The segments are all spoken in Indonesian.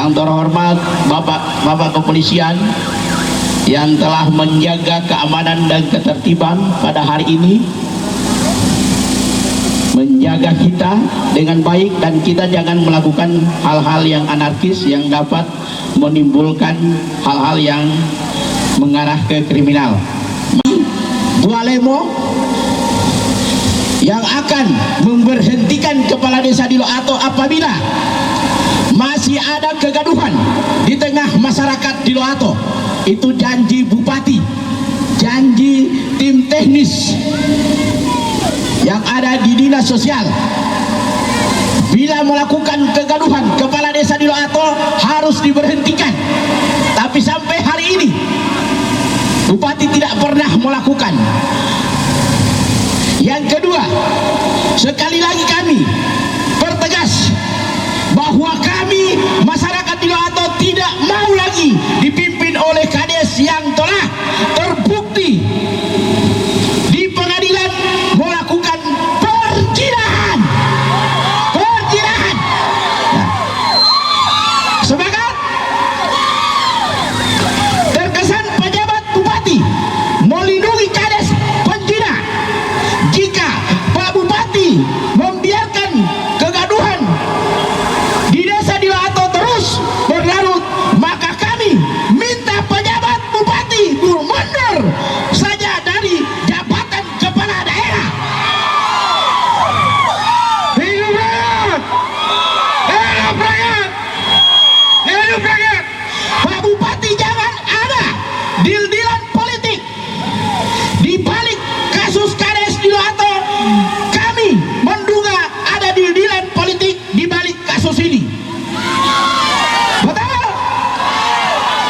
Yang terhormat Bapak Kepolisian yang telah menjaga keamanan dan ketertiban pada hari ini, menjaga kita dengan baik, dan kita jangan melakukan hal-hal yang anarkis yang dapat menimbulkan hal-hal yang mengarah ke kriminal. Bualemo yang akan memberhentikan kepala desa di Loato apabila masih ada kegaduhan di tengah masyarakat di Loato. Itu janji bupati, janji tim teknis yang ada di dinas sosial. Bila melakukan kegaduhan kepala desa di Loato harus diberhentikan. Tapi sampai hari ini bupati tidak pernah melakukan. Yang kedua, sekali lagi kami pertegas bahwa kami masyarakat di Loato tidak mau lagi dipimpin oleh kades yang telah terbukti di pengadilan melakukan perzinahan. Sepakat? Terkesan pejabat bupati melindungi kades penjina. Jika Pak Bupati membiarkan kegaduhan di desa di Loato terus berlarut, maka kami minta pejabat bupati mundur saja dari jabatan kepala daerah. Hidup rakyat! Hidup rakyat! Hidup rakyat! Pak Bupati jangan ada deal-dealan politik di balik kasus kades di Loato. Kami menduga ada deal-dealan politik di balik kasus ini. Betul?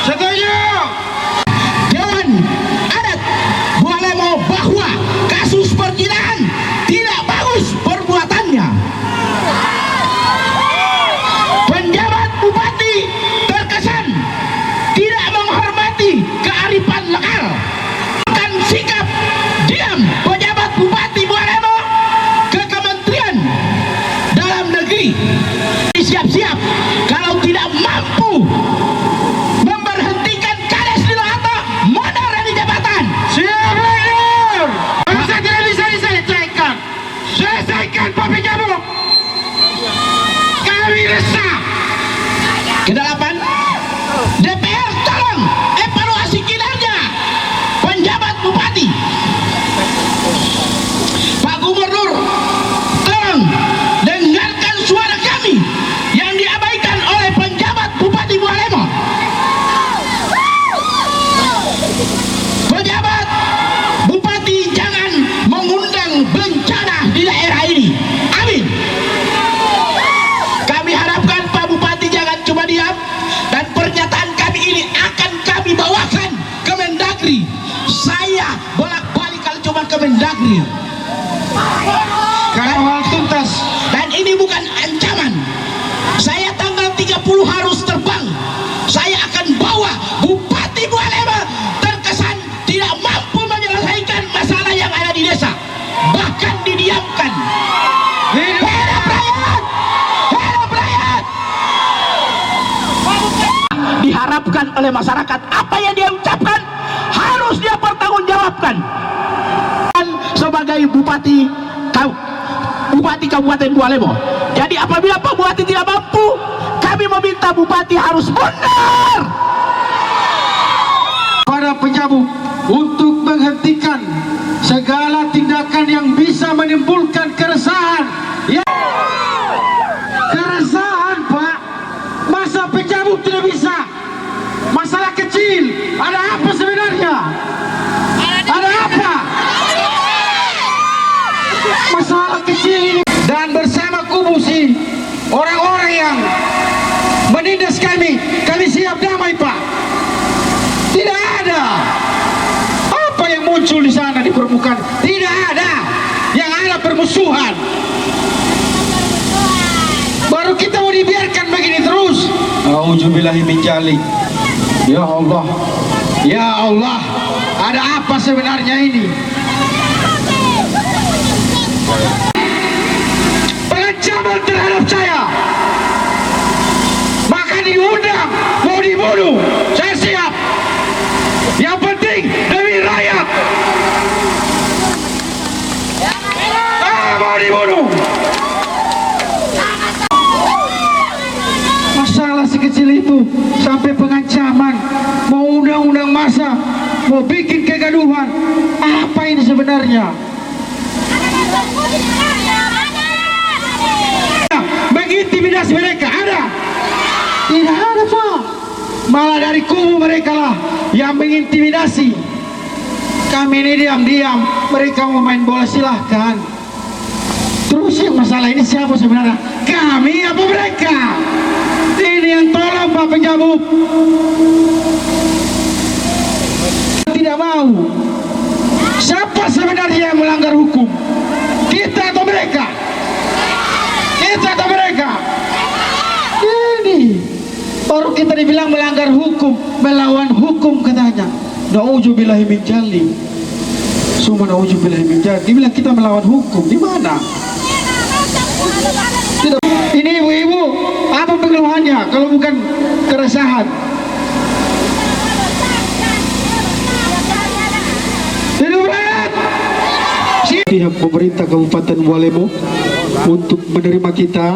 Setuju? Dewan Adat Bualemo bahwa kasus perzinahan tidak bagus perbuatannya. Penjabat bupati terkesan tidak menghormati kearifan lokal. Akan sikap diam pejabat bupati Bualemo ke Kementerian Dalam Negeri. Siap-siap kalau tidak mampu memberhentikan kades di Loato, mundur dari jabatan. Siap, mundur. Masa tidak bisa diselesaikan? Selesaikan Pak Penjabat. Kami resah. Kedelapan, DPR tolong evaluasi kinerja penjabat bupati. Pak Gubernur, tolong dengarkan suara kami yang diabaikan oleh penjabat bupati Bualemo. Pejabat bupati jangan mengundang bencana di daerah ini. Amin. Kami harapkan Pak Bupati jangan cuma diam, dan pernyataan kami ini akan kami bawakan ke Mendagri. Saya bolak-balik kalau cuma ke Mendagri. Kalau hal tuntas, dan ini bukan ancaman. Saya tanggal 30 harus terbang. Saya akan bawa Bupati Bualemo terkesan tidak mampu menyelesaikan masalah yang ada di desa, bahkan didiamkan. Hidup rakyat! Hidup rakyat! Diharapkan oleh masyarakat, apa yang dia ucapkan harus dia pertanggungjawabkan. Sebagai Bupati Kabupaten Bualemo. Jadi apabila Pak Bupati tidak mampu, kami meminta Bupati harus mundur. Para penjabat untuk menghentikan segala tindakan yang bisa menimbulkan keresahan. Ya, keresahan Pak. Masa penjabat tidak bisa? Masalah kecil. Ada apa sebenarnya? Ada apa? Masalah kecil ini. Dan bersama kubu si orang-orang yang menindas kami siap damai Pak. Tidak ada apa yang muncul di sana di permukaan. Tidak ada. Yang ada permusuhan. Baru kita mau dibiarkan begini terus. Auzubillahi min dzalik. Ya Allah. Ya Allah. Ada apa sebenarnya ini? Pengancaman terhadap saya, maka diundang masa mau bikin kegaduhan. Apa ini sebenarnya? Mengintimidasi mereka ada? Tidak ada, Pak. Malah dari kubu mereka lah yang mengintimidasi. Kami ini diam-diam, mereka mau main bola silahkan. Terus yang masalah ini siapa sebenarnya? Kami apa mereka? Ini yang tolong Pak Penjabub. Tidak mau. Siapa sebenarnya yang melanggar hukum? Kita atau mereka? Kita atau mereka? Ini baru kita dibilang melanggar hukum, melawan hukum katanya. Na'udzubillahi min dzalik. Summa na'udzubillahi min dzalik. Dibilang kita melawan hukum, di mana? Tidak. Ini ibu-ibu, apa pengeluhannya kalau bukan keresahan? Hidup rakyat. Pihak pemerintah Kabupaten Bualemo untuk menerima kita.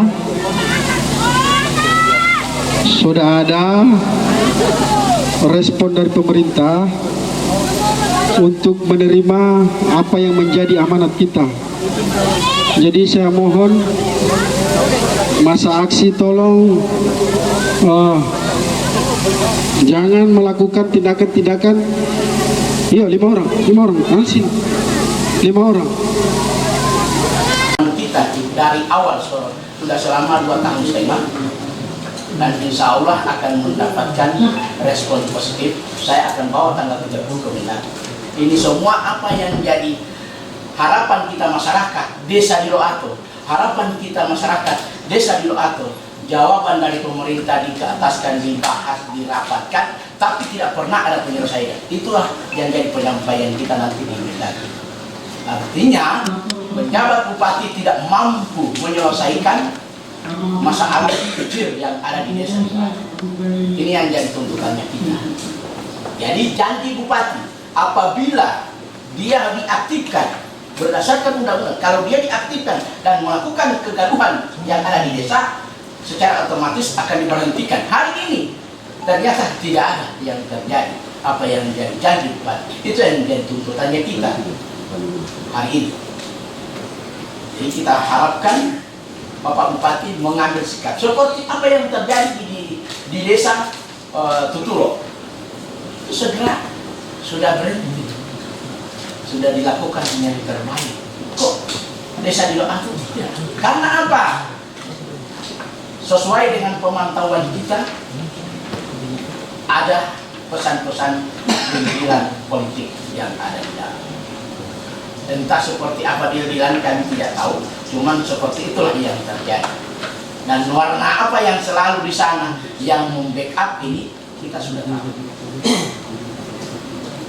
Sudah ada respon dari pemerintah untuk menerima apa yang menjadi amanat kita. Jadi saya mohon masa aksi tolong jangan melakukan tindakan-tindakan. Iya, 5 orang, langsung 5 orang. Kita dari awal sudah selama 2 tahun setengah, dan insya Allah akan mendapatkan respon positif. Saya akan bawa tanggal 30 ke Medan. Ini semua apa yang jadi harapan kita masyarakat desa di Loato, harapan kita masyarakat desa di Loato. Jawaban dari pemerintah dikeataskan, dibahas, dirapatkan, tapi tidak pernah ada penyelesaian. Itulah yang jadi penyampaian kita nanti di Medan. Artinya pejabat bupati tidak mampu menyelesaikan masalah kecil yang ada di desa. Ini yang jadi tuntutannya kita. Jadi janji bupati apabila dia diaktifkan berdasarkan undang-undang, kalau dia diaktifkan dan melakukan kegaduhan yang ada di desa, secara otomatis akan diberhentikan. Hari ini ternyata tidak ada yang terjadi apa yang menjadi janji bupati. Itu yang menjadi tuntutannya kita hari ini. Jadi kita harapkan Bapak Bupati mengambil sikap seperti apa yang terjadi di desa Tuturo. Itu segera sudah berhenti, sudah dilakukan yang terbaik. Kok desa di Loato tidak? Karena apa? Sesuai dengan pemantauan kita, ada pesan-pesan pimpinan politik yang ada di dalam. Entah seperti apa deal-dealan kami tidak tahu, cuman seperti itulah yang terjadi. Dan warna apa yang selalu di sana yang membackup ini kita sudah tahu.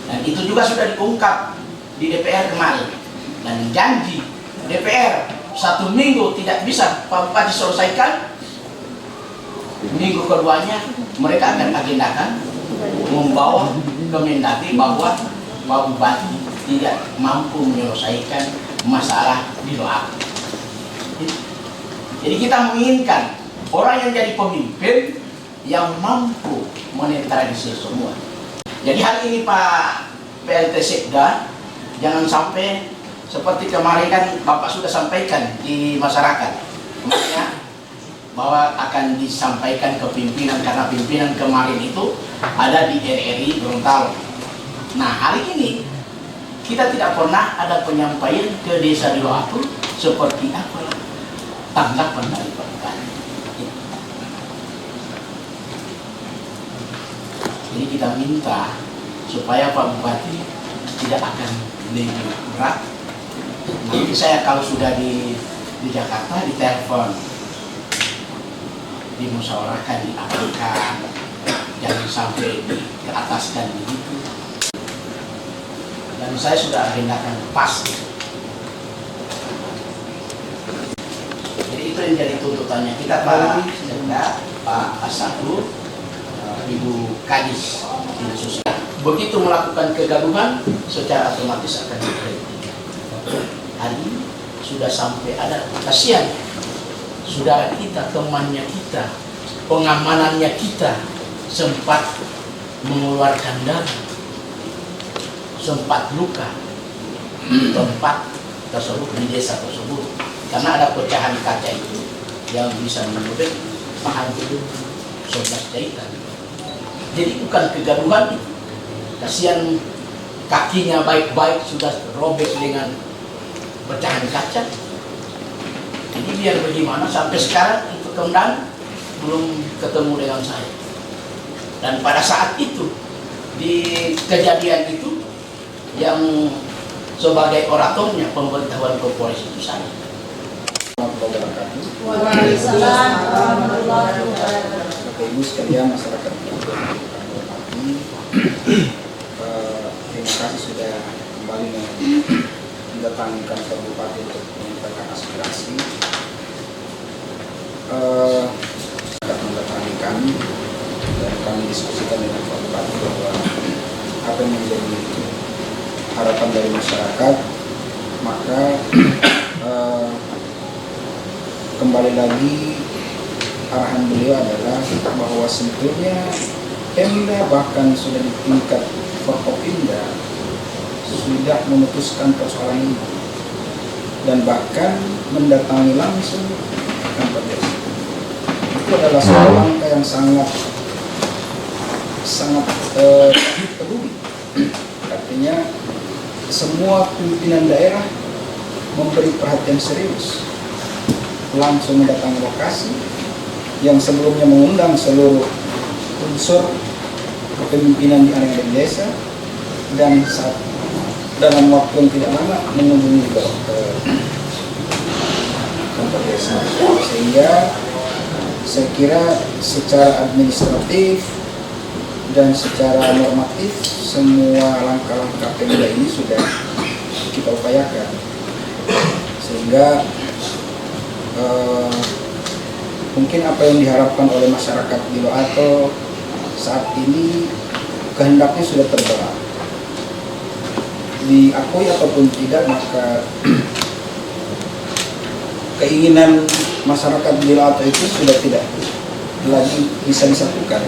Dan itu juga sudah diungkap di DPR kemarin. Dan janji DPR 1 minggu tidak bisa Pak Bupati selesaikan, minggu keduanya mereka akan agendakan membawa ke Mendagri bahwa Pak Bupati tidak mampu menyelesaikan masalah di Loato. Jadi kita menginginkan orang yang jadi pemimpin yang mampu menetralisir semua. Jadi hari ini Pak PLT Sekda, jangan sampai seperti kemarin kan Bapak sudah sampaikan di masyarakat, makanya bahwa akan disampaikan ke pimpinan, karena pimpinan kemarin itu ada di RRI Gorontalo. Nah hari ini kita tidak pernah ada penyampaian ke desa di Loato seperti apa tanggapan dari Pak Bupati. Jadi kita minta supaya Pak Bupati tidak akan lebih berat. Nanti saya kalau sudah di Jakarta ditelepon, dimusyawarahkan, diapakan, jangan sampai ke ataskan begitu. Dan saya sudah agendakan pasti. Jadi itu yang jadi tuntutannya kita Pak Sekda, Pak Asadu, Ibu Kadis Dinas Sosial. Begitu melakukan kegaduhan, secara otomatis akan diberhentikan. Hari ini sudah sampai ada, kasihan saudara kita, temannya kita, pengamanannya kita sempat mengeluarkan darah sempat luka di tempat tersebut, di desa tersebut, karena ada pecahan kaca itu yang bisa menurut menghancurkan 11 jahitan. Jadi bukan kegaduhan itu. Kasihan kakinya baik-baik sudah robek dengan pecahan kaca. Jadi biar bagaimana sampai sekarang itu Kemdan belum ketemu dengan saya. Dan pada saat itu di kejadian itu yang sebagai oratornya pemberitahuan ke Polres itu saya. Waalaikumsalam warahmatullahi wabarakatuh. Bapak Ibu sekalian, masyarakat yang hormati, terima kasih sudah kembali mendatangi kantor Bupati untuk menyampaikan aspirasi. Sudah mendatangi kami dan kami diskusikan dengan Pak Bupati bahwa apa yang menjadi harapan dari masyarakat, maka kembali lagi arahan beliau adalah bahwa sebetulnya Pemda bahkan sudah di tingkat Forkopimda sudah memutuskan persoalan ini dan bahkan mendatangi langsung kantor desa. Itu adalah sebuah langkah yang sangat peduli. Artinya semua pimpinan daerah memberi perhatian serius, langsung mendatangi lokasi yang sebelumnya mengundang seluruh unsur kepemimpinan di area desa, dan saat dalam waktu yang tidak lama mengunjungi ke kantor desa. Sehingga saya kira secara administratif dan secara normatif semua langkah-langkah Pemda ini sudah kita upayakan, sehingga mungkin apa yang diharapkan oleh masyarakat di Loato saat ini kehendaknya sudah terbelah. Diakui ataupun tidak, maka keinginan masyarakat di Loato itu sudah tidak lagi bisa disatukan.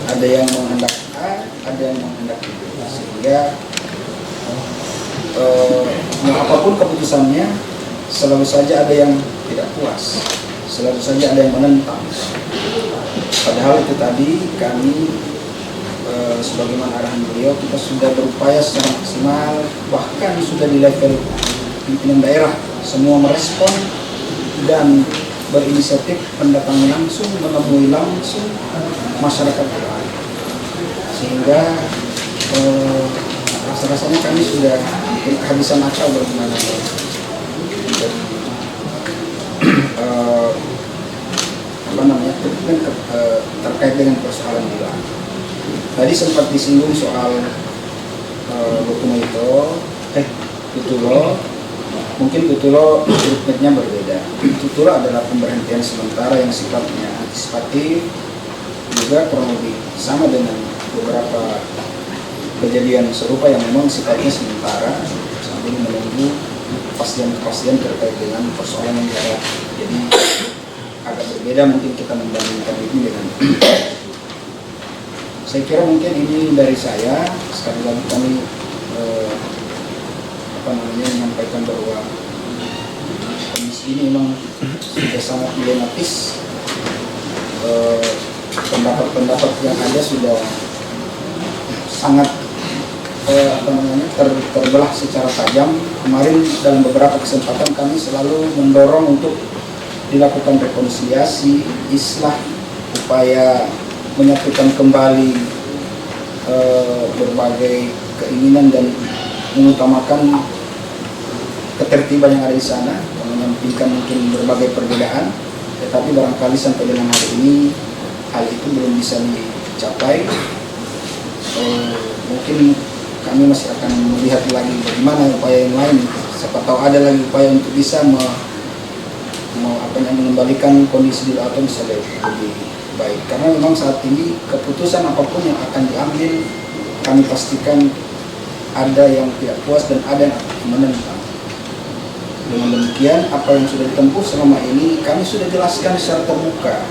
Ada yang menghendaki A, ada yang menghendaki B, sehingga apapun keputusannya selalu saja ada yang tidak puas, selalu saja ada yang menentang. Padahal itu tadi kami sebagaimana arahan beliau, kita sudah berupaya secara maksimal, bahkan sudah di level pimpinan daerah semua merespon dan berinisiatif mendatangi langsung, menemui langsung masyarakat, sehingga rasa-rasanya kami sudah kehabisan akal bagaimana terkait dengan persoalan gula. Tadi sempat disinggung soal Tutulo, mungkin Tutulo treatmentnya berbeda. Tutulo adalah pemberhentian sementara yang sifatnya antisipatif, juga kurang lebih sama dengan beberapa kejadian serupa yang memang sifatnya sementara sambil menunggu kepastian terkait dengan persoalan yang ada. Jadi agak berbeda mungkin kita membandingkan ini dengan saya kira mungkin ini dari saya. Sekali lagi kami menyampaikan bahwa kondisi ini memang sudah sangat dilematis. Pendapat-pendapat yang ada sudah sangat terbelah secara tajam. Kemarin dalam beberapa kesempatan kami selalu mendorong untuk dilakukan rekonsiliasi, islah, upaya menyatukan kembali berbagai keinginan dan mengutamakan ketertiban yang ada di sana, menyampingkan mungkin berbagai perbedaan. Tetapi barangkali sampai dengan hari ini hal itu belum bisa dicapai. Mungkin kami masih akan melihat lagi bagaimana upaya yang lain. Siapa tahu ada lagi upaya untuk bisa mengembalikan kondisi di Loato bisa lebih baik. Karena memang saat ini keputusan apapun yang akan diambil, kami pastikan ada yang tidak puas dan ada yang menentang. Dengan demikian, apa yang sudah ditempuh selama ini kami sudah jelaskan secara terbuka.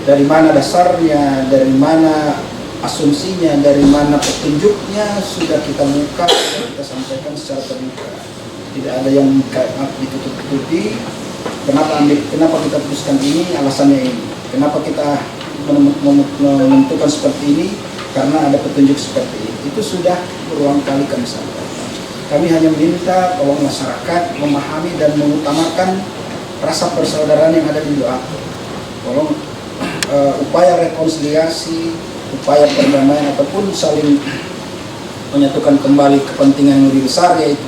Dari mana dasarnya, dari mana asumsinya, dari mana petunjuknya sudah kita buka, sudah kita sampaikan secara terbuka. Tidak ada yang ditutup-tutupi. Kenapa kita putuskan ini, alasannya ini. Kenapa kita menentukan seperti ini, karena ada petunjuk seperti ini. Itu sudah berulang kali kami sampaikan. Kami hanya minta tolong masyarakat memahami dan mengutamakan rasa persaudaraan yang ada di doa. Tolong upaya rekonsiliasi, upaya perdamaian ataupun saling menyatukan kembali kepentingan yang lebih besar, yaitu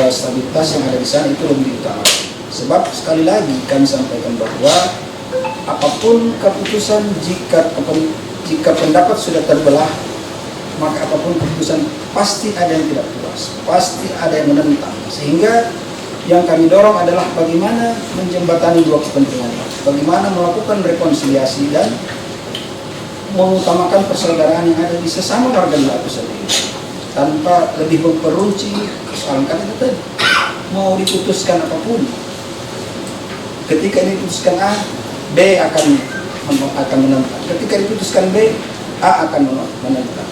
stabilitas yang ada di sana, itu lebih utama. Sebab sekali lagi kami sampaikan bahwa apapun keputusan, jika pendapat sudah terbelah, maka apapun keputusan pasti ada yang tidak puas, pasti ada yang menentang. Sehingga yang kami dorong adalah bagaimana menjembatani dua kepentingan, bagaimana melakukan rekonsiliasi dan mengutamakan persaudaraan yang ada di sesama warga negara itu sendiri, tanpa lebih memperunci persoalan. Kan itu tadi, mau diputuskan apapun, ketika diputuskan A, B akan menentang. Ketika diputuskan B, A akan menentang.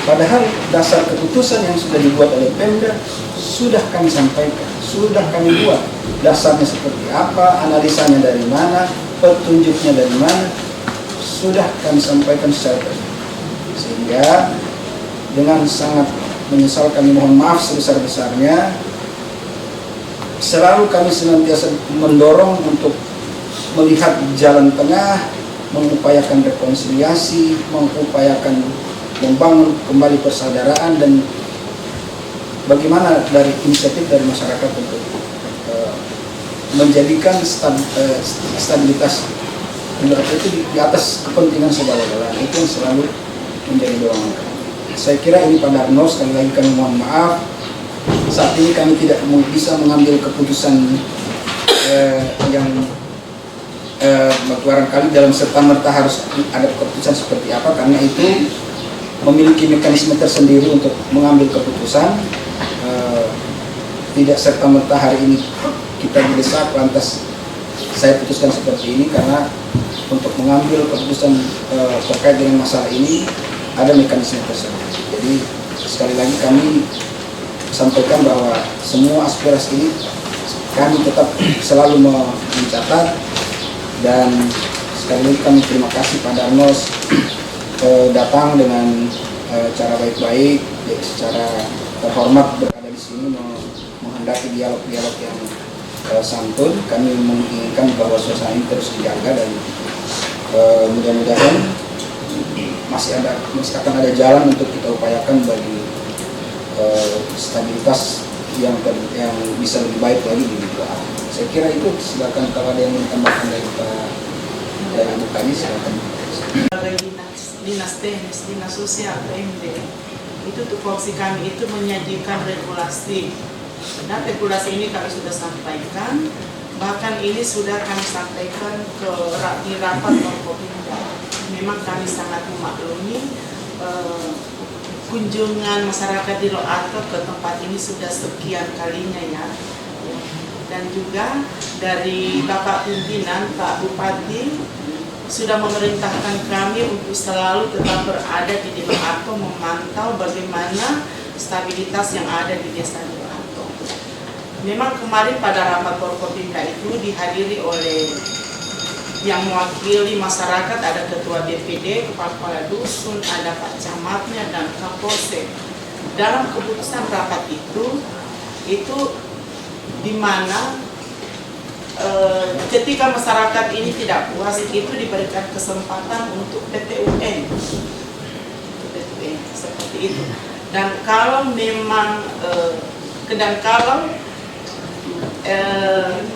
Padahal dasar keputusan yang sudah dibuat oleh Pemda sudah kami sampaikan, sudah kami buat. Dasarnya seperti apa, analisanya dari mana, petunjuknya dari mana, sudah kami sampaikan secara terbuka. Sehingga dengan sangat menyesal kami mohon maaf sebesar-besarnya. Selalu kami senantiasa mendorong untuk melihat jalan tengah, mengupayakan rekonsiliasi, mengupayakan membangun kembali persaudaraan, dan bagaimana dari inisiatif dari masyarakat untuk menjadikan stabilitas itu di atas kepentingan segala-galanya. Itu yang selalu menjadi dorongan kami. Saya kira ini Pak Darno, sekali lagi kami mohon maaf. Saat ini kami tidak bisa mengambil keputusan yang barangkali dalam serta-merta harus ada keputusan seperti apa, karena itu memiliki mekanisme tersendiri untuk mengambil keputusan. Tidak serta-merta hari ini kita didesak lantas saya putuskan seperti ini, karena untuk mengambil keputusan terkait dengan masalah ini ada mekanisme tersendiri. Jadi sekali lagi kami sampaikan bahwa semua aspirasi ini kami tetap selalu mencatat, dan sekali lagi kami terima kasih Pak Darnos datang dengan cara baik-baik, secara terhormat berada di sini menghendaki dialog-dialog yang santun. Kami menginginkan bahwa suasana ini terus dijaga, dan mudah-mudahan masih akan ada jalan untuk kita upayakan bagi stabilitas yang bisa lebih baik lagi di negara. Saya kira itu. Silakan kalau ada yang ingin tambahkan dari Ibu Kani, silakan. Dinas teknis, dinas sosial, PMD, itu tupoksi kami itu menyajikan regulasi, dan regulasi ini kami sudah sampaikan, bahkan ini sudah kami sampaikan di rapat Forkopimda. Memang kami sangat memaklumi kunjungan masyarakat di Loato ke tempat ini sudah sekian kalinya ya, dan juga dari Bapak Pimpinan, Pak Bupati sudah memerintahkan kami untuk selalu tetap berada di Loato, memantau bagaimana stabilitas yang ada di desa Loato. Memang kemarin pada rapat Forkopimda itu dihadiri oleh yang mewakili masyarakat, ada ketua DPD, kepala dusun, ada Pak Camatnya, dan Kapolsek. Dalam keputusan rapat itu di mana ketika masyarakat ini tidak puas, itu diberikan kesempatan untuk PTUN seperti itu. Dan kalau memang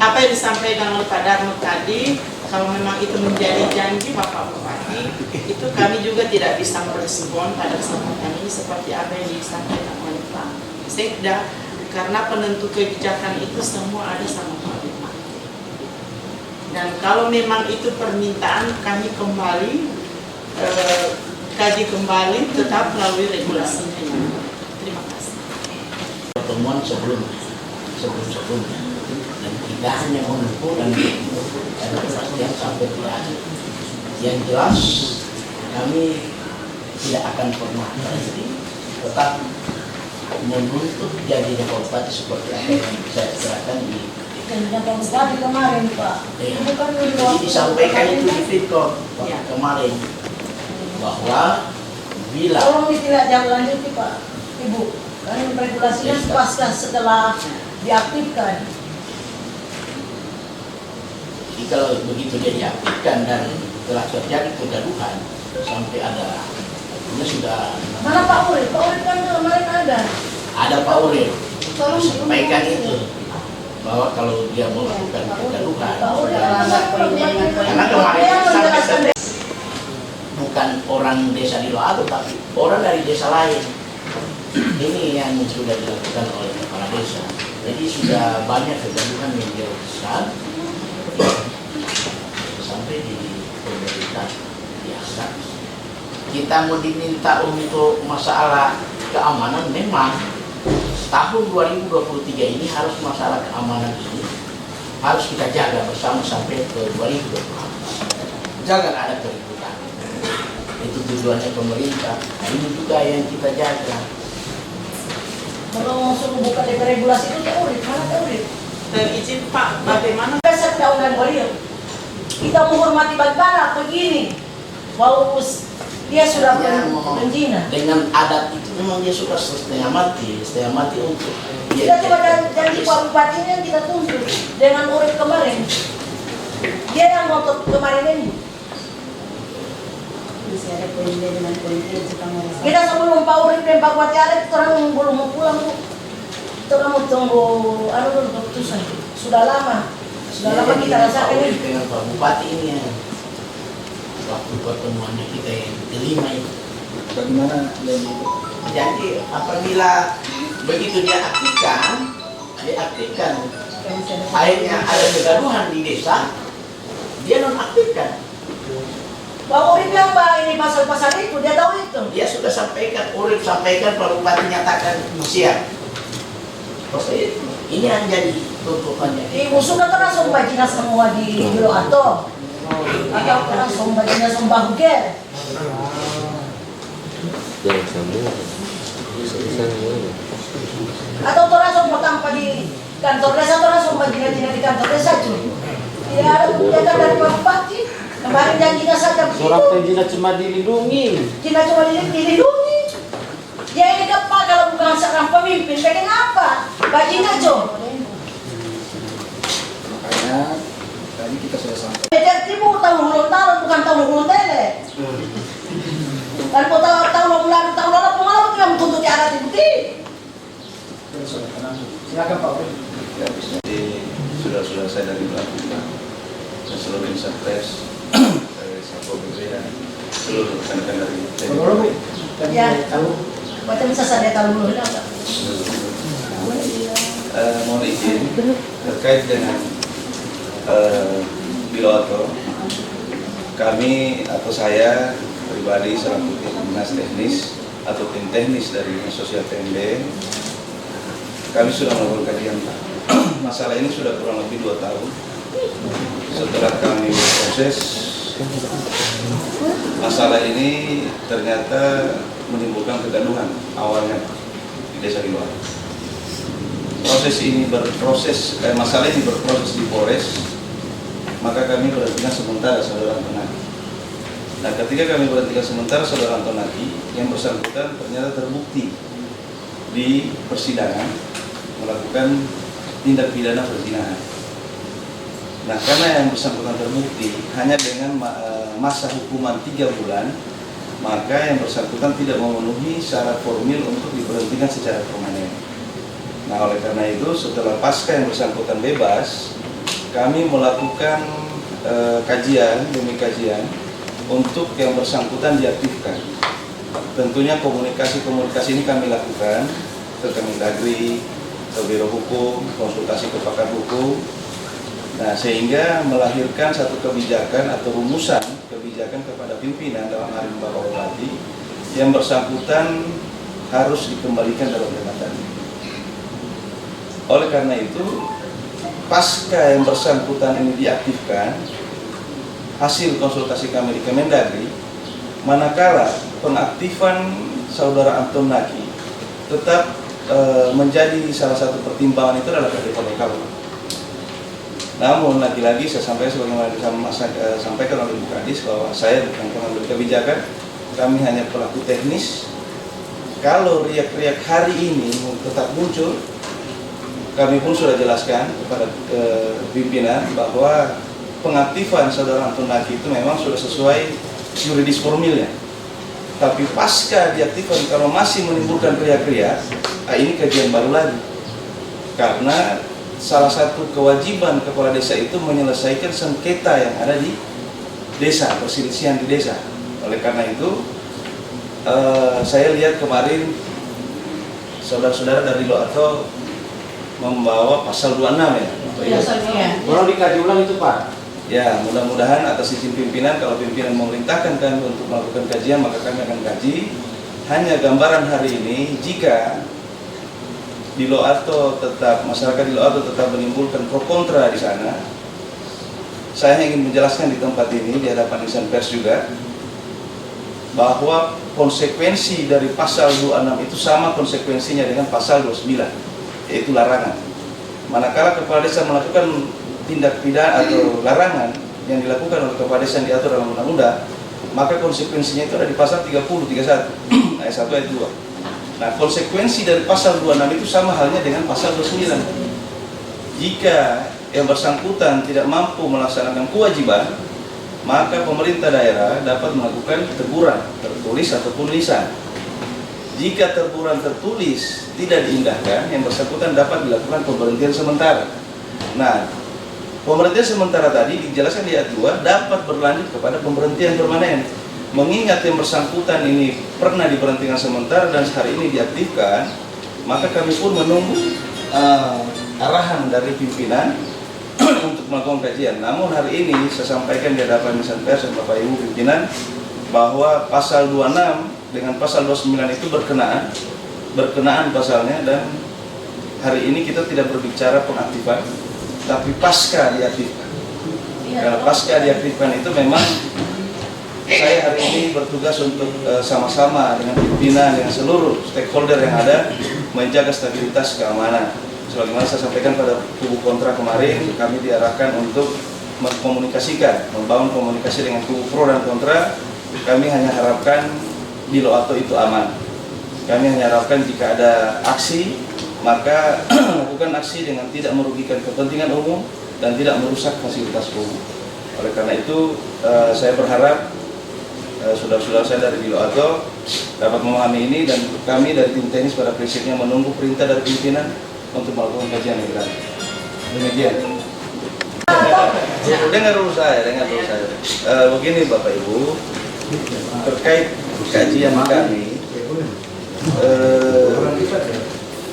apa yang disampaikan oleh Pak Darmo tadi, kalau memang itu menjadi janji Bapak Bupati, itu kami juga tidak bisa merespon pada kesempatan ini seperti apa yang disampaikan oleh Pak Sekda, karena penentu kebijakan itu semua ada sama Pak Bupati. Dan kalau memang itu permintaan, kami kembali kaji kembali, tetap melalui regulasinya. Terima kasih. Pertemuan sebelumnya, dan kita hanya menunggu dan kepastian sampai di akhir. Yang jelas kami tidak akan pernah berhenti, tetap menuntut jadinya Pak Bupati seperti apa yang saya serahkan di Janjinya Pak Bupati kemarin Pak. Iya. Itu kan Jadi disampaikan itu di Fitko kemarin bahwa bila tolong tidak lanjuti Pak, Ibu. Kan regulasinya Yes, Pak. pasca setelah diaktifkan. jadi kalau begitu dia diaktifkan dan telah terjadi kegaduhan sampai ada ini sudah Mana Pak Urip? Pak Urip kan kemarin ada. Pak Urip Tolong sampaikan itu bahwa kalau dia melakukan kegaduhan Pak Urip karena kemarin sampai bukan orang desa di Loato tapi orang dari desa lain ini yang sudah dilakukan oleh kepala desa. Jadi sudah banyak kegaduhan yang besar sampai di pemerintah biasa. Kita mau diminta untuk masalah keamanan, memang tahun 2023 ini harus masalah keamanan ini harus kita jaga bersama sampai ke 2024. Jangan ada keributan. Itu tujuannya pemerintah. Nah, ini juga yang kita jaga. Kalau suruh buka DP regulasi itu Pak Urip, mana Pak Urip? Dan izin Pak, bagaimana Dasar undang beliau. Kita menghormati bagaimana begini. Walau dia sudah berzina. Dengan adat itu memang dia sudah setengah mati untuk Kita coba janji Pak Bupati ini yang kita tuntut dengan Urip kemarin. Dia yang ngotot kemarin ini. Kita sebelum Pak Urip dan Pak Bupati ada, kita orang belum mau pulang Bu. Kita orang mau tunggu dulu keputusan. Sudah lama kita rasakan ini. dengan Pak Bupati ini ya. Waktu pertemuannya kita yang kelima itu. Bagaimana dan itu? Jadi apabila begitu dia aktifkan, akhirnya ada kegaduhan di desa, dia nonaktifkan. Pak Urip yang ini pasal-pasal itu, dia tahu itu. Dia sudah sampaikan, Urip sampaikan, Pak Bupati nyatakan siap. Pasti ini yang jadi tuntutannya. Ibu sudah langsung bajina semua di Loato. Atau langsung bajina semua Huger. Atau langsung bertampa di kantor desa atau langsung bajina di kantor desa cuy. Tidak ada kebijakan dari Pak Bupati. Kemarin janjinya saja begitu. Surat perizinan cuma dilindungi. Cina cuma dilindungi. Ya ini apa kalau bukan seorang pemimpin, pengen apa? Bajina Jo. Makanya tadi kita sudah sampaikan. Beda timu tahun bukan tahun tele. Kan mau tahun lalu pengalaman tidak menuntut arah bukti. Silakan Pak Urip. Ya, jadi sudah selesai dari melakukan dan seluruh insan pers dari Satpol PP dan seluruh rekan-rekan dari TNI. Ya, macam bisa saya tahu dulu enggak? Mohon izin terkait dengan Biloto, kami atau saya pribadi selaku tim dinas teknis atau tim teknis dari Sosial TNB, kami sudah melakukan kajian. Masalah ini sudah kurang lebih 2 tahun. Setelah kami berproses, masalah ini ternyata menimbulkan kegaduhan awalnya di desa di luar. Masalah ini berproses di Polres, maka kami berhentikan sementara saudara Antonaki. Nah, ketika kami berhentikan sementara saudara Antonaki, yang bersangkutan ternyata terbukti di persidangan melakukan tindak pidana perzinahan. Nah, karena yang bersangkutan terbukti hanya dengan masa hukuman 3 bulan, maka yang bersangkutan tidak memenuhi syarat formil untuk diberhentikan secara permanen. Nah, oleh karena itu setelah pasca yang bersangkutan bebas, kami melakukan kajian demi kajian untuk yang bersangkutan diaktifkan. Tentunya komunikasi ini kami lakukan ke Kemendagri, ke Biro Hukum, konsultasi ke pakar hukum. Nah, sehingga melahirkan satu kebijakan atau rumusan kebijakan kepada pimpinan dalam hal ini Bapak Bupati, yang bersangkutan harus dikembalikan dalam jabatan. Oleh karena itu, pasca yang bersangkutan ini diaktifkan, hasil konsultasi kami di Kemendagri, manakala pengaktifan saudara Anton Naki tetap menjadi salah satu pertimbangan itu adalah kearifan lokal. Namun lagi-lagi saya sampaikan sebagaimana sampaikan oleh Bu Kadis bahwa saya bukan pengambil kebijakan, kami hanya pelaku teknis. Kalau riak-riak hari ini tetap muncul, kami pun sudah jelaskan kepada pimpinan bahwa pengaktifan saudara Anton Naki itu memang sudah sesuai yuridis formilnya. Tapi pasca diaktifkan kalau masih menimbulkan riak-riak, ini kajian baru lagi. Karena salah satu kewajiban kepala desa itu menyelesaikan sengketa yang ada di desa, perselisihan di desa. Oleh karena itu, saya lihat kemarin saudara-saudara dari Loato membawa pasal 26 ya. Boleh dikaji ulang itu Pak? Ya, mudah-mudahan atas izin pimpinan, kalau pimpinan memerintahkan kami untuk melakukan kajian, maka kami akan kaji. Hanya gambaran hari ini, jika di Loato tetap, masyarakat di Loato tetap menimbulkan pro kontra di sana, saya ingin menjelaskan di tempat ini, di hadapan insan pers juga, bahwa konsekuensi dari pasal 26 itu sama konsekuensinya dengan pasal 29, yaitu larangan. Manakala kepala desa melakukan tindak pidana atau larangan yang dilakukan oleh kepala desa yang diatur dalam undang-undang, maka konsekuensinya itu ada di pasal 30, 31, ayat 1, ayat 2. Nah, konsekuensi dari pasal 26 itu sama halnya dengan pasal 29. Jika yang bersangkutan tidak mampu melaksanakan kewajiban, maka pemerintah daerah dapat melakukan teguran tertulis ataupun lisan. Jika teguran tertulis tidak diindahkan, yang bersangkutan dapat dilakukan pemberhentian sementara. Nah, pemberhentian sementara tadi dijelaskan di ayat 2 dapat berlanjut kepada pemberhentian permanen. Mengingat yang bersangkutan ini pernah diberhentikan sementara dan hari ini diaktifkan, maka kami pun menunggu arahan dari pimpinan untuk melakukan kajian. Namun hari ini saya sampaikan di hadapan insan pers dan Bapak Ibu pimpinan bahwa pasal 26 dengan pasal 29 itu berkenaan pasalnya, dan hari ini kita tidak berbicara pengaktifan, tapi pasca diaktifkan. Karena pasca diaktifkan itu memang saya hari ini bertugas untuk sama-sama dengan pimpinan, dengan seluruh stakeholder yang ada menjaga stabilitas keamanan. Sebagaimana saya sampaikan pada kubu kontra kemarin, kami diarahkan untuk mengkomunikasikan, membangun komunikasi dengan kubu pro dan kontra. Kami hanya harapkan di Loato itu aman. Kami hanya harapkan jika ada aksi, maka lakukan aksi dengan tidak merugikan kepentingan umum dan tidak merusak fasilitas umum. Oleh karena itu, saya berharap saudara-saudara saya dari Loato dapat memahami ini, dan kami dari tim teknis pada prinsipnya menunggu perintah dari pimpinan untuk melakukan kajian yang berat. Demikian. Dengar dulu saya. Begini Bapak Ibu, terkait kajian kami,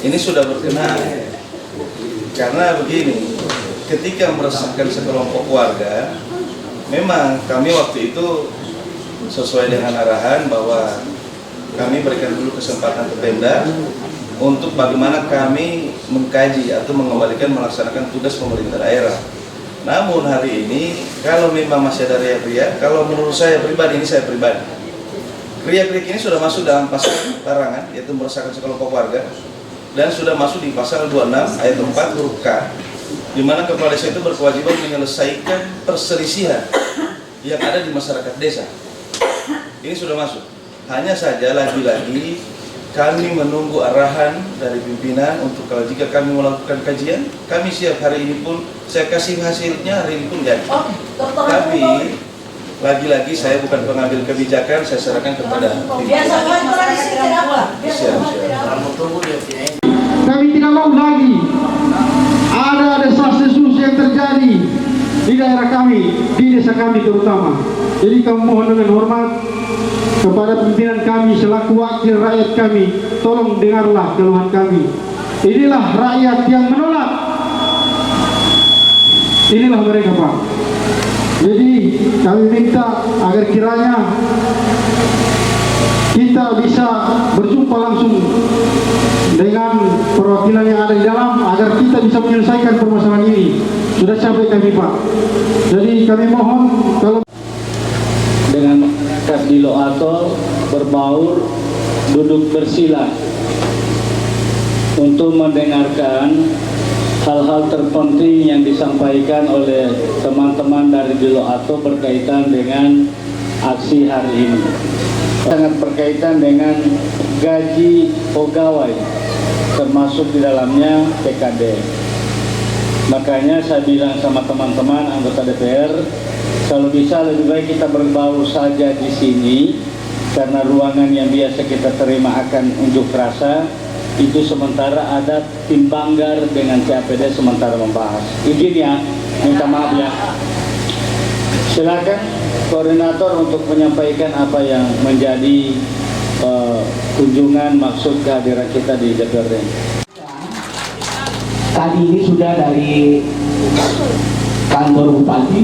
ini sudah berkenaan. Karena begini, ketika meresahkan sekelompok warga, memang kami waktu itu sesuai dengan arahan bahwa kami berikan dulu kesempatan ke Pemda untuk bagaimana kami mengkaji atau mengembalikan melaksanakan tugas pemerintah daerah. Namun hari ini kalau memang masih ada riak-riak, kalau menurut saya pribadi, riak-riak ini sudah masuk dalam pasal larangan, yaitu meresahkan sekelompok warga, dan sudah masuk di pasal 26 ayat 4 huruf K, di mana kepala desa itu berkewajiban menyelesaikan perselisihan yang ada di masyarakat desa. Ini sudah masuk. Hanya saja lagi-lagi kami menunggu arahan dari pimpinan untuk kalau jika kami melakukan kajian, kami siap. Hari ini pun saya kasih hasilnya, hari ini pun jadi. Tapi lagi-lagi saya bukan pengambil kebijakan, saya serahkan kepada pimpinan. Kami tidak mau lagi ada desas-desus yang terjadi di daerah kami, di desa kami terutama. Jadi kami mohon dengan hormat kepada pimpinan kami selaku wakil rakyat kami, tolong dengarlah keluhan kami. Inilah rakyat yang menolak. Inilah mereka Pak. Jadi kami minta agar kiranya kita bisa berjumpa langsung dengan perwakilan yang ada di dalam agar kita bisa menyelesaikan permasalahan ini. Sudah sampai kami Pak. Jadi kami mohon kalau dengan di Loato berbaur, duduk bersila untuk mendengarkan hal-hal terpenting yang disampaikan oleh teman-teman dari di Loato berkaitan dengan aksi hari ini. Sangat berkaitan dengan gaji pegawai, termasuk di dalamnya PKD. Makanya saya bilang sama teman-teman anggota DPR, kalau bisa lebih baik kita berbaur saja di sini, karena ruangan yang biasa kita terima akan unjuk rasa, itu sementara ada tim Banggar dengan CAPD sementara membahas. Izin ya, minta maaf ya. Silakan koordinator untuk menyampaikan apa yang menjadi kunjungan maksud kehadiran kita di DPRD. Tadi ini sudah dari kantor Bupati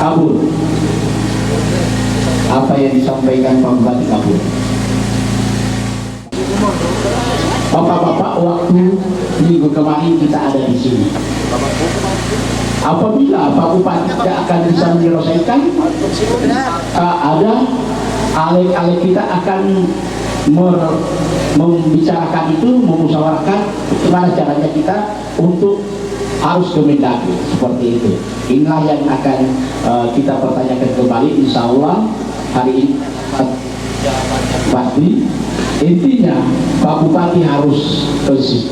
kabur. Apa yang disampaikan Pak Bupati kabur. Bapak-bapak, waktu minggu kemarin kita ada di sini. Apabila Pak Bupati tidak akan bisa menyelesaikan, ada alek-alek kita akan membicarakan itu, memusyawarahkan bagaimana caranya kita untuk harus ke Mendagri, seperti itu. Inilah yang akan kita pertanyakan kembali, insya Allah hari ini pasti. Intinya Pak Bupati harus konsisten.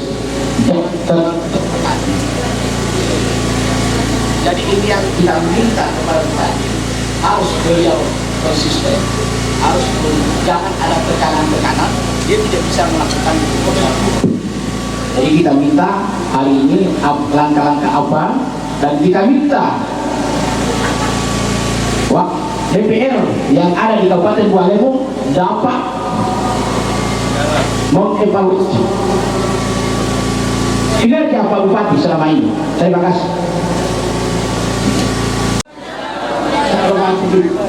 Jadi ini yang kita minta kepada Bupati, harus beliau konsisten, harus jangan ada tekanan-tekanan, dia tidak bisa melakukan itu. Jadi kita minta hari ini langkah-langkah apa, dan kita minta DPR yang ada di Kabupaten Buah Lemu dapat mengevaluasi kinerja Pak Bupati selama ini. Terima kasih. Terima kasih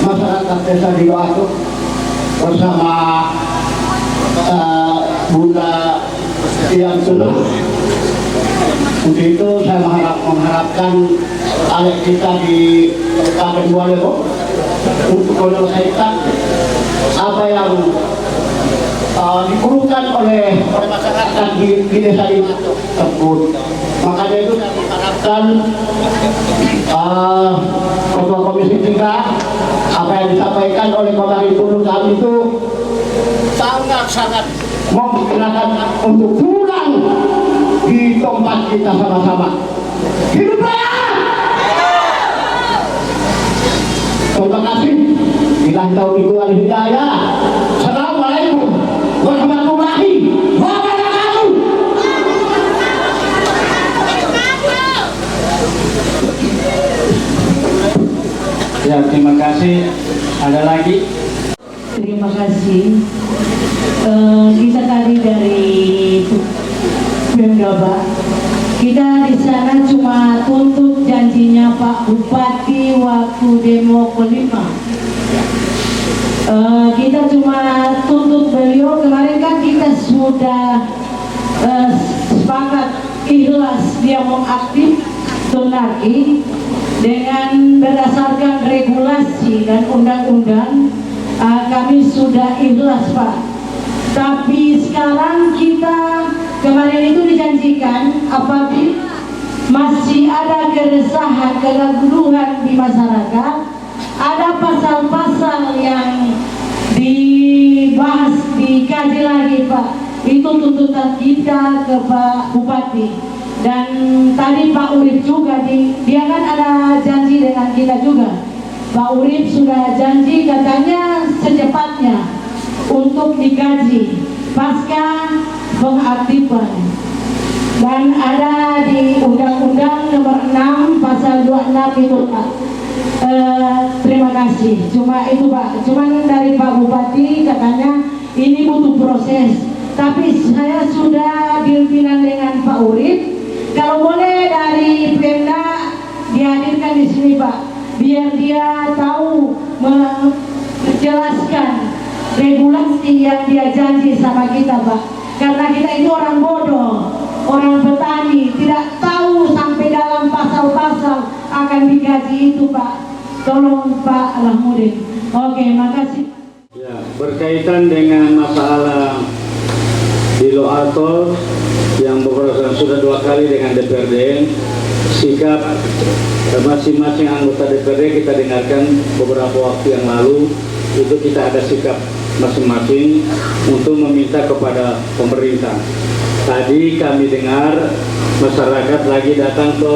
masyarakat desa di Loato bersama Bunda yang Tuna. Untuk itu saya mengharapkan alek kita di Kabupaten Buah Lemu untuk menyelesaikan apa yang dikeluhkan oleh masyarakat di desa ini tersebut. Makanya itu saya mengharapkan Ketua Komisi 3 apa yang disampaikan oleh Komisi Tunu kami itu sangat-sangat memperkenalkan untuk pulang di tempat kita sama-sama. Hidup raya! Terima kasih. Bila taufiq wal hidayah. Assalamualaikum warahmatullahi wabarakatuh. Ya, terima kasih. Ada lagi? Terima kasih. Kita tadi dari Pemdaba, kita di sana cuma tuntut janjinya Pak Bupati waktu demo kelima. Kita cuma tuntut beliau, kemarin kan kita sudah sepakat ikhlas dia mau aktif lagi dengan berdasarkan regulasi dan undang-undang. Kami sudah ikhlas Pak, tapi sekarang kita kemarin itu dijanjikan apabila masih ada keresahan, kegaduhan di masyarakat, ada pasal-pasal yang dibahas, dikaji lagi Pak. Itu tuntutan kita ke Pak Bupati. Dan tadi Pak Urip juga, dia kan ada janji dengan kita juga. Pak Urip sudah janji katanya secepatnya untuk dikaji pasca pengaktifan. Dan ada di Undang-Undang Nomor 6 Pasal 26 itu Pak. Terima kasih. Cuma itu Pak. Cuman dari Pak Bupati katanya ini butuh proses. Tapi saya sudah deal-dealan dengan Pak Urip. Kalau boleh dari Pemda dihadirkan di sini Pak, biar dia tahu menjelaskan regulasi yang dia janji sama kita Pak. Karena kita itu orang bodoh, orang petani, tidak tahu sampai dalam pasal-pasal akan digaji itu Pak. Tolong Pak Alahmudin. Oke, makasih. Ya, berkaitan dengan masalah di Loato yang berurusan sudah 2 kali dengan DPRD, sikap masing-masing anggota DPRD kita dengarkan beberapa waktu yang lalu, itu kita ada sikap masing-masing untuk meminta kepada pemerintah. Tadi kami dengar masyarakat lagi datang ke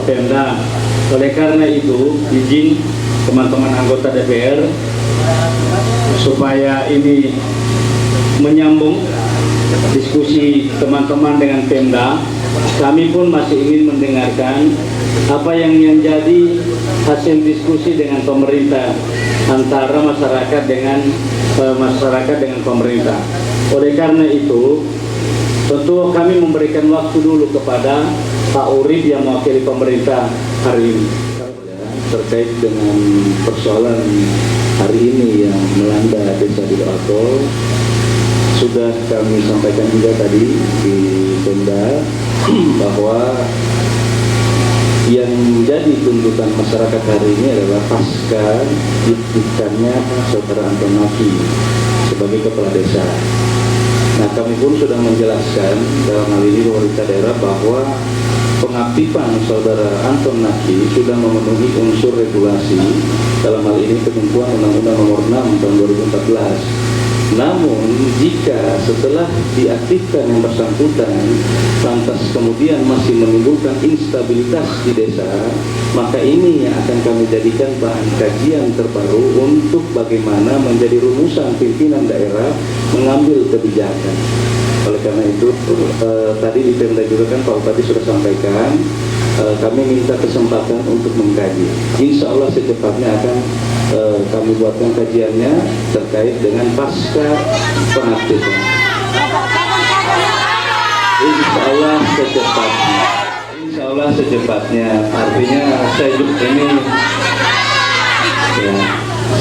Pemda. Oleh karena itu, izin teman-teman anggota DPR supaya ini menyambung diskusi teman-teman dengan Pemda, kami pun masih ingin mendengarkan apa yang menjadi hasil diskusi dengan pemerintah antara masyarakat dengan pemerintah. Oleh karena itu, tentu kami memberikan waktu dulu kepada Pak Urip yang mewakili pemerintah hari ini. Terkait dengan persoalan hari ini yang melanda Desa di Loato, sudah kami sampaikan juga tadi di Pemda bahwa yang menjadi tuntutan masyarakat hari ini adalah pasca diaktifkannya Saudara Anton Naki sebagai kepala desa. Nah, kami pun sudah menjelaskan dalam hal ini pemerintah daerah bahwa pengaktifan Saudara Anton Naki sudah memenuhi unsur regulasi, dalam hal ini ketentuan Undang-Undang Nomor 6 Tahun 2014. Namun jika setelah diaktifkan yang bersangkutan lantas kemudian masih menimbulkan instabilitas di desa, maka ini yang akan kami jadikan bahan kajian terbaru untuk bagaimana menjadi rumusan pimpinan daerah mengambil kebijakan. Oleh karena itu tadi di Pemda juga kan Pak Bupati sudah sampaikan, kami minta kesempatan untuk mengkaji. Insya Allah secepatnya akan kami buatkan kajiannya terkait dengan pasca pengaktifan. Insya Allah secepatnya. Artinya saya juga ini, ya,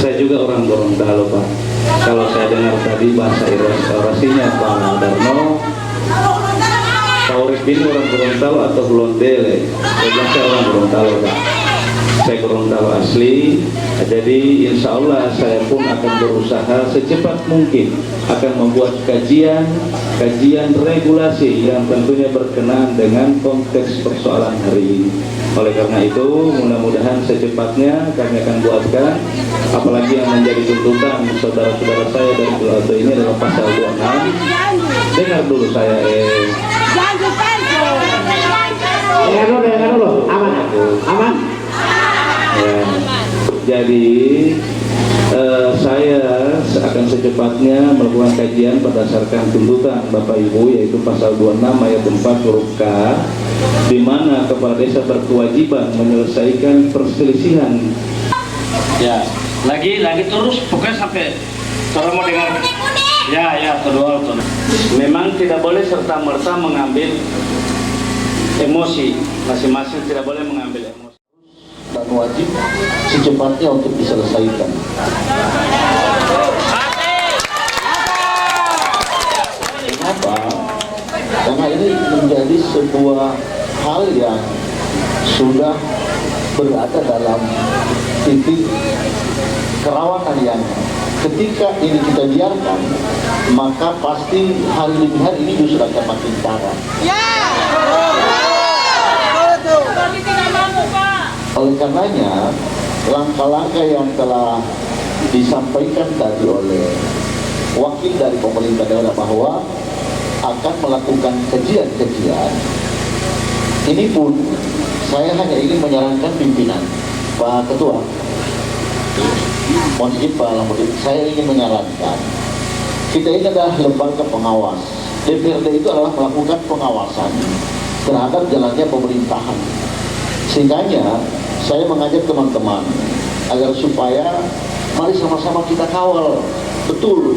saya juga orang Gorontalo Pak. Kalau saya dengar tadi bahasa orasinya Pak Darno, Pak Urip ini orang Gorontalo atau Blondele? Saya bilang saya orang Gorontalo Pak. Saya Gorontalo asli. Jadi insya Allah saya pun akan berusaha secepat mungkin akan membuat kajian regulasi yang tentunya berkenaan dengan konteks persoalan hari ini. Oleh karena itu mudah-mudahan secepatnya kami akan buatkan, apalagi yang menjadi tuntutan saudara-saudara saya dari Loato ini adalah pasal 26. Dengar dulu saya dengar dulu, aman. Ya. Jadi saya akan secepatnya melakukan kajian berdasarkan tuntutan Bapak Ibu, yaitu pasal 26 ayat 4 huruf K, di mana kepala desa berkewajiban menyelesaikan perselisihan. Ya, lagi terus pokoknya sampai kalau mau dengar. Ya, terus. Memang tidak boleh serta-merta mengambil emosi, masing-masing tidak boleh mengambil emosi. Dan wajib secepatnya untuk diselesaikan. Kenapa? Karena ini menjadi sebuah hal yang sudah berada dalam titik kerawanan yang ketika ini kita biarkan, maka pasti hari demi hari ini justru akan makin parah. Oleh karenanya, langkah-langkah yang telah disampaikan tadi oleh wakil dari pemerintah daerah bahwa akan melakukan kajian-kajian, ini pun saya hanya ingin menyarankan pimpinan, Pak Ketua, mohon izin Pak Alhamdulillah, saya ingin menyarankan, kita ini adalah lembaga pengawas. DPRD itu adalah melakukan pengawasan terhadap jalannya pemerintahan. Sehingga saya mengajak teman-teman agar supaya mari sama-sama kita kawal betul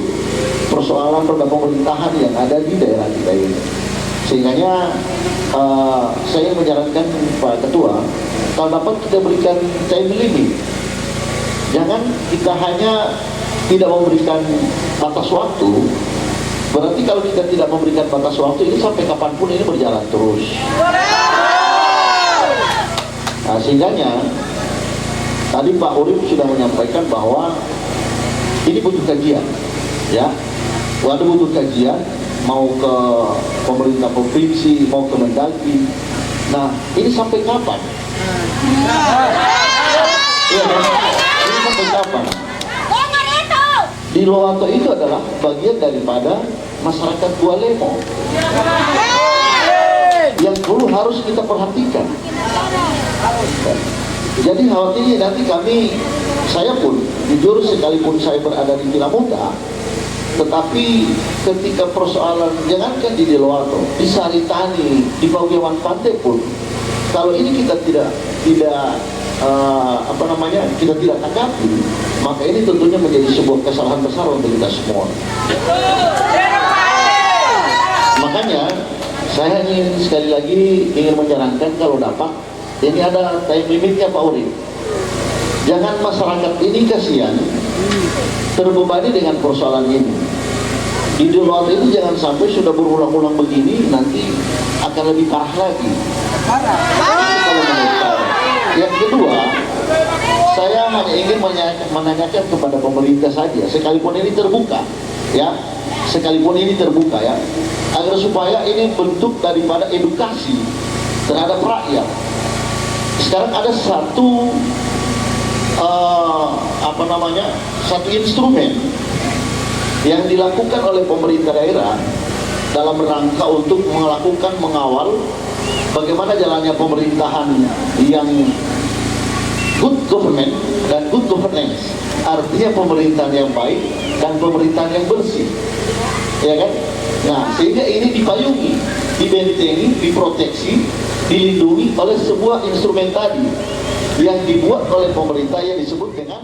persoalan roda pemerintahan yang ada di daerah kita ini. Sehingga saya menyarankan Pak Ketua, kalau dapat kita berikan time limit. Jangan kita hanya tidak memberikan batas waktu. Berarti kalau kita tidak memberikan batas waktu ini sampai kapanpun ini berjalan terus. Nah, sehingga Tadi Pak Urip sudah menyampaikan bahwa ini butuh kajian, ya. Waduh, butuh kajian, mau ke pemerintah provinsi, mau ke Mendagri. Nah, ini sampai kapan? Ya, ini sampai kapan? Di Loato itu adalah bagian daripada masyarakat Gualemo yang dulu harus kita perhatikan. Jadi khawatirnya nanti saya pun jujur, sekalipun saya berada di Kilamuta, tetapi ketika persoalan jangankan di Loato, di Saritani, di Pawiawan Pantai pun, kalau ini kita tidak kita tidak tanggapi, maka ini tentunya menjadi sebuah kesalahan besar untuk kita semua. Makanya saya sekali lagi ingin menyarankan, kalau dapat, ini ada time limitnya Pak Urip. Jangan masyarakat ini kasihan terbebani dengan persoalan ini. Di luar itu jangan sampai sudah berulang-ulang begini, nanti akan lebih parah lagi. Kalau menurut saya. Yang kedua, saya hanya ingin menanyakan kepada pemerintah saja, sekalipun ini terbuka, ya, agar supaya ini bentuk daripada edukasi terhadap rakyat. Sekarang ada satu instrumen yang dilakukan oleh pemerintah daerah dalam rangka untuk mengawal bagaimana jalannya pemerintahan yang good government dan good governance, artinya pemerintahan yang baik dan pemerintahan yang bersih, ya kan? Nah, sehingga ini dipayungi, dibentengi, diproteksi, dilindungi oleh sebuah instrumen tadi yang dibuat oleh pemerintah yang disebut dengan